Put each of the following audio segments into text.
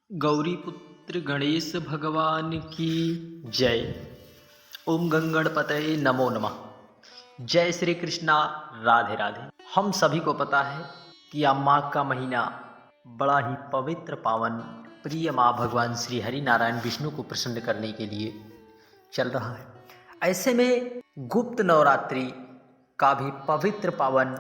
गौरी पुत्र गणेश भगवान की जय। ओम गंगणपतये नमो नमः। जय श्री कृष्णा। राधे राधे। हम सभी को पता है कि यह माघ का महीना बड़ा ही पवित्र पावन प्रिय माँ भगवान श्री हरि नारायण विष्णु को प्रसन्न करने के लिए चल रहा है। ऐसे में गुप्त नवरात्रि का भी पवित्र पावन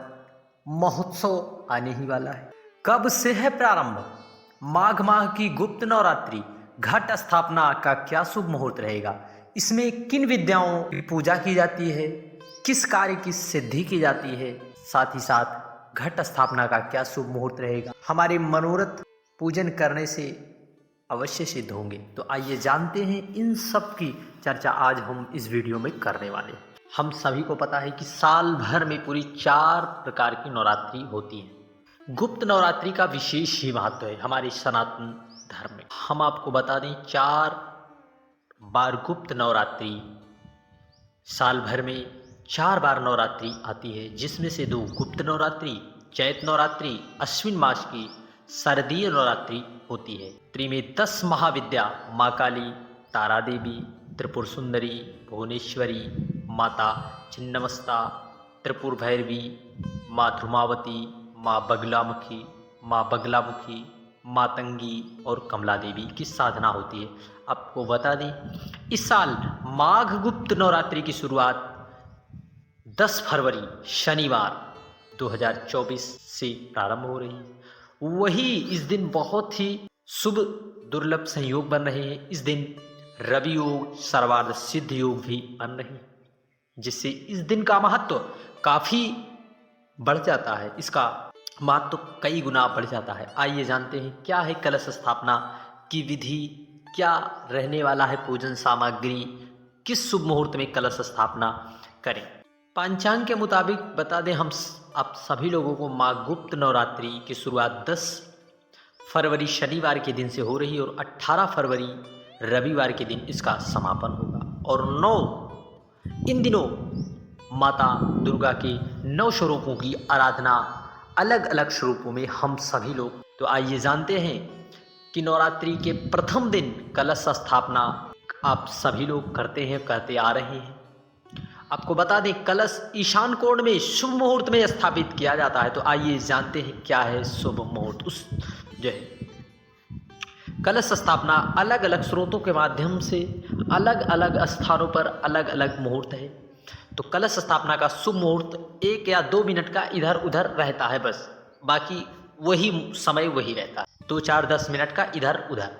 महोत्सव आने ही वाला है। कब से है प्रारंभ? माघ माह की गुप्त नवरात्रि घट स्थापना का क्या शुभ मुहूर्त रहेगा? इसमें किन विद्याओं की पूजा की जाती है? किस कार्य की सिद्धि की जाती है? साथ ही साथ घट स्थापना का क्या शुभ मुहूर्त रहेगा? हमारे मनोरथ पूजन करने से अवश्य सिद्ध होंगे। तो आइए जानते हैं इन सब की चर्चा आज हम इस वीडियो में करने वाले हैं। हम सभी को पता है कि साल भर में पूरी 4 प्रकार की नवरात्रि होती है। गुप्त नवरात्रि का विशेष ही महत्व है हमारे सनातन धर्म में। हम आपको बता दें 4 बार गुप्त नवरात्रि साल भर में 4 बार नवरात्रि आती है, जिसमें से 2 गुप्त नवरात्रि चैत नवरात्रि अश्विन मास की शारदीय नवरात्रि होती है। में 10 महाविद्या माँ काली, तारा देवी, त्रिपुर सुंदरी, भुवनेश्वरी, माता छिन्नमस्ता, त्रिपुर भैरवी, माँ ध्रुमावती, माँ बगलामुखी, मातंगी और कमला देवी की साधना होती है। आपको बता दें इस साल माघ गुप्त नवरात्रि की शुरुआत 10 फरवरी शनिवार 2024 से प्रारंभ हो रही है। वही इस दिन बहुत ही शुभ दुर्लभ संयोग बन रहे हैं। इस दिन रवि योग सर्वार्थ सिद्ध योग भी बन रहे हैं, जिससे इस दिन का महत्व काफ़ी बढ़ जाता है। इसका महत्व कई गुना बढ़ जाता है। आइए जानते हैं क्या है कलश स्थापना की विधि, क्या रहने वाला है पूजन सामग्री, किस शुभ मुहूर्त में कलश स्थापना करें। पंचांग के मुताबिक बता दें हम आप सभी लोगों को माँ गुप्त नवरात्रि की शुरुआत 10 फरवरी शनिवार के दिन से हो रही है और 18 फरवरी रविवार के दिन इसका समापन होगा। और 9 इन दिनों माता दुर्गा के 9 स्वरूपों की आराधना अलग अलग स्वरूपों में हम सभी लोग। तो आइए जानते हैं कि नवरात्रि के प्रथम दिन कलश स्थापना आप सभी लोग करते आ रहे हैं। आपको बता दें कलश ईशान कोण में शुभ मुहूर्त में स्थापित किया जाता है। तो आइए जानते हैं क्या है शुभ मुहूर्त। उस जो है कलश स्थापना अलग अलग स्रोतों के माध्यम से अलग अलग स्थानों पर अलग अलग मुहूर्त है। तो कलश स्थापना का शुभ मुहूर्त 1 या 2 मिनट का इधर उधर रहता है, बस बाकी वही समय वही रहता है। 2-4-10 मिनट का इधर उधर।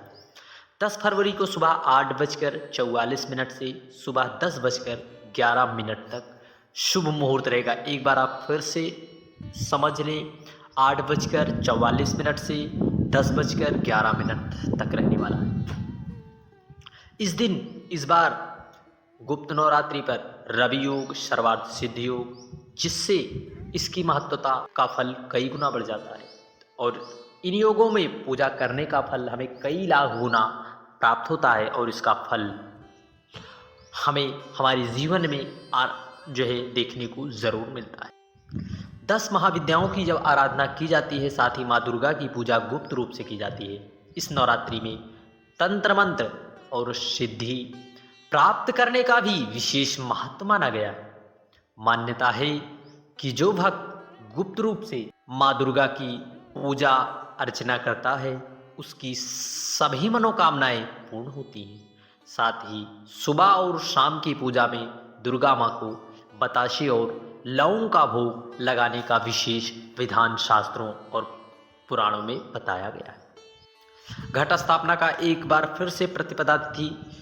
10 फरवरी को सुबह 8:44 से सुबह 10:11 तक शुभ मुहूर्त रहेगा। एक बार आप फिर से समझ लें, 8:44 से 10:11 तक रहने वाला है। इस बार गुप्त नवरात्रि पर रवि योग सर्वार्थ सिद्ध योग, जिससे इसकी महत्वता का फल कई गुना बढ़ जाता है और इन योगों में पूजा करने का फल हमें कई लाख गुना प्राप्त होता है और इसका फल हमें हमारे जीवन में जो है देखने को ज़रूर मिलता है। 10 महाविद्याओं की जब आराधना की जाती है, साथ ही माँ दुर्गा की पूजा गुप्त रूप से की जाती है। इस नवरात्रि में तंत्र मंत्र और सिद्धि प्राप्त करने का भी विशेष महत्व माना गया है। मान्यता है कि जो भक्त गुप्त रूप से माँ दुर्गा की पूजा अर्चना करता है, उसकी सभी मनोकामनाएं पूर्ण होती हैं। साथ ही सुबह और शाम की पूजा में दुर्गा माँ को बताशे और लौंग का भोग लगाने का विशेष विधान शास्त्रों और पुराणों में बताया गया है। घट स्थापना का एक बार फिर से प्रतिपदा तिथि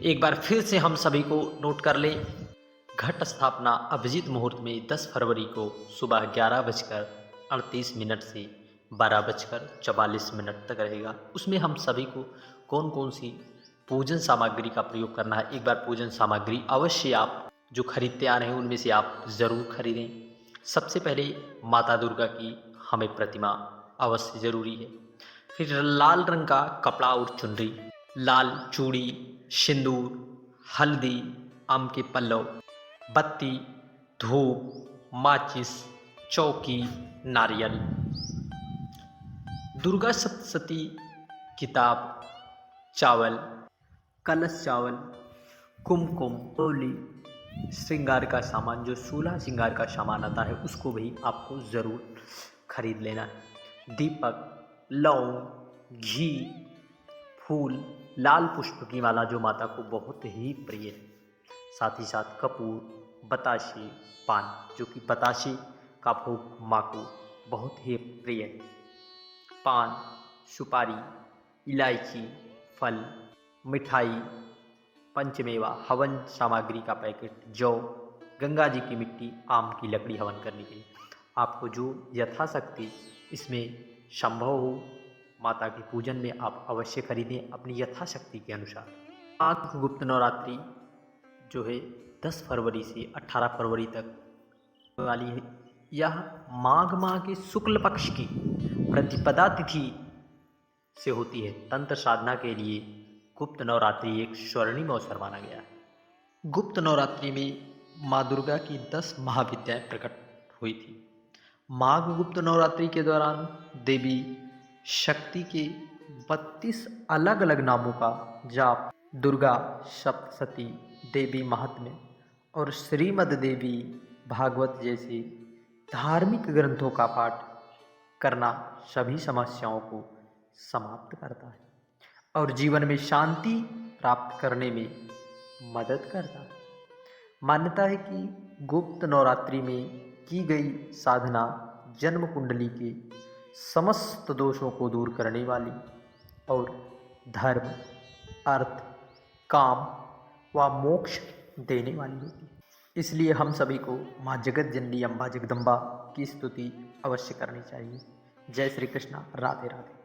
एक बार फिर से हम सभी को नोट कर लें। घट स्थापना अभिजीत मुहूर्त में 10 फरवरी को सुबह 11:38 से 12:44 तक रहेगा। उसमें हम सभी को कौन कौन सी पूजन सामग्री का प्रयोग करना है। एक बार पूजन सामग्री अवश्य आप जो खरीदते आ रहे हैं उनमें से आप ज़रूर खरीदें। सबसे पहले माता दुर्गा की हमें प्रतिमा अवश्य ज़रूरी है। फिर लाल रंग का कपड़ा और चुनरी, लाल चूड़ी, सिंदूर, हल्दी, आम के पल्लव, बत्ती, धूप, माचिस, चौकी, नारियल। दुर्गा सप्तशती किताब, चावल, कलश चावल, कुमकुम, होली, श्रृंगार का सामान, जो 16 श्रृंगार का सामान आता है उसको भी आपको ज़रूर खरीद लेना है। दीपक, लौंग, घी, फूल, लाल पुष्प की माला जो माता को बहुत ही प्रिय है। साथ ही साथ कपूर, बताशे, पान, जो कि बताशे का भोग माँ को बहुत ही प्रिय है। पान, सुपारी, इलायची, फल, मिठाई, पंचमेवा, हवन सामग्री का पैकेट, जौ, गंगा जी की मिट्टी, आम की लकड़ी हवन करने के लिए। आपको जो यथाशक्ति इसमें संभव हो माता के पूजन में आप अवश्य खरीदें अपनी यथाशक्ति के अनुसार। माघ गुप्त नवरात्रि जो है 10 फरवरी से 18 फरवरी तक वाली है। यह माघ माह के शुक्ल पक्ष की प्रतिपदा तिथि से होती है। तंत्र साधना के लिए गुप्त नवरात्रि एक स्वर्णिम अवसर माना गया है। गुप्त नवरात्रि में माँ दुर्गा की 10 महाविद्याएं प्रकट हुई थी। माघ गुप्त नवरात्रि के दौरान देवी शक्ति के 32 अलग अलग नामों का जाप, दुर्गा सप्तशती, देवी महात्म्य और श्रीमद् देवी भागवत जैसे धार्मिक ग्रंथों का पाठ करना सभी समस्याओं को समाप्त करता है और जीवन में शांति प्राप्त करने में मदद करता है। मान्यता है कि गुप्त नवरात्रि में की गई साधना जन्म कुंडली के समस्त दोषों को दूर करने वाली और धर्म, अर्थ, काम व मोक्ष देने वाली होती है। इसलिए हम सभी को माँ जगत जननी अम्बा जगदम्बा की स्तुति अवश्य करनी चाहिए। जय श्री कृष्णा, राधे राधे।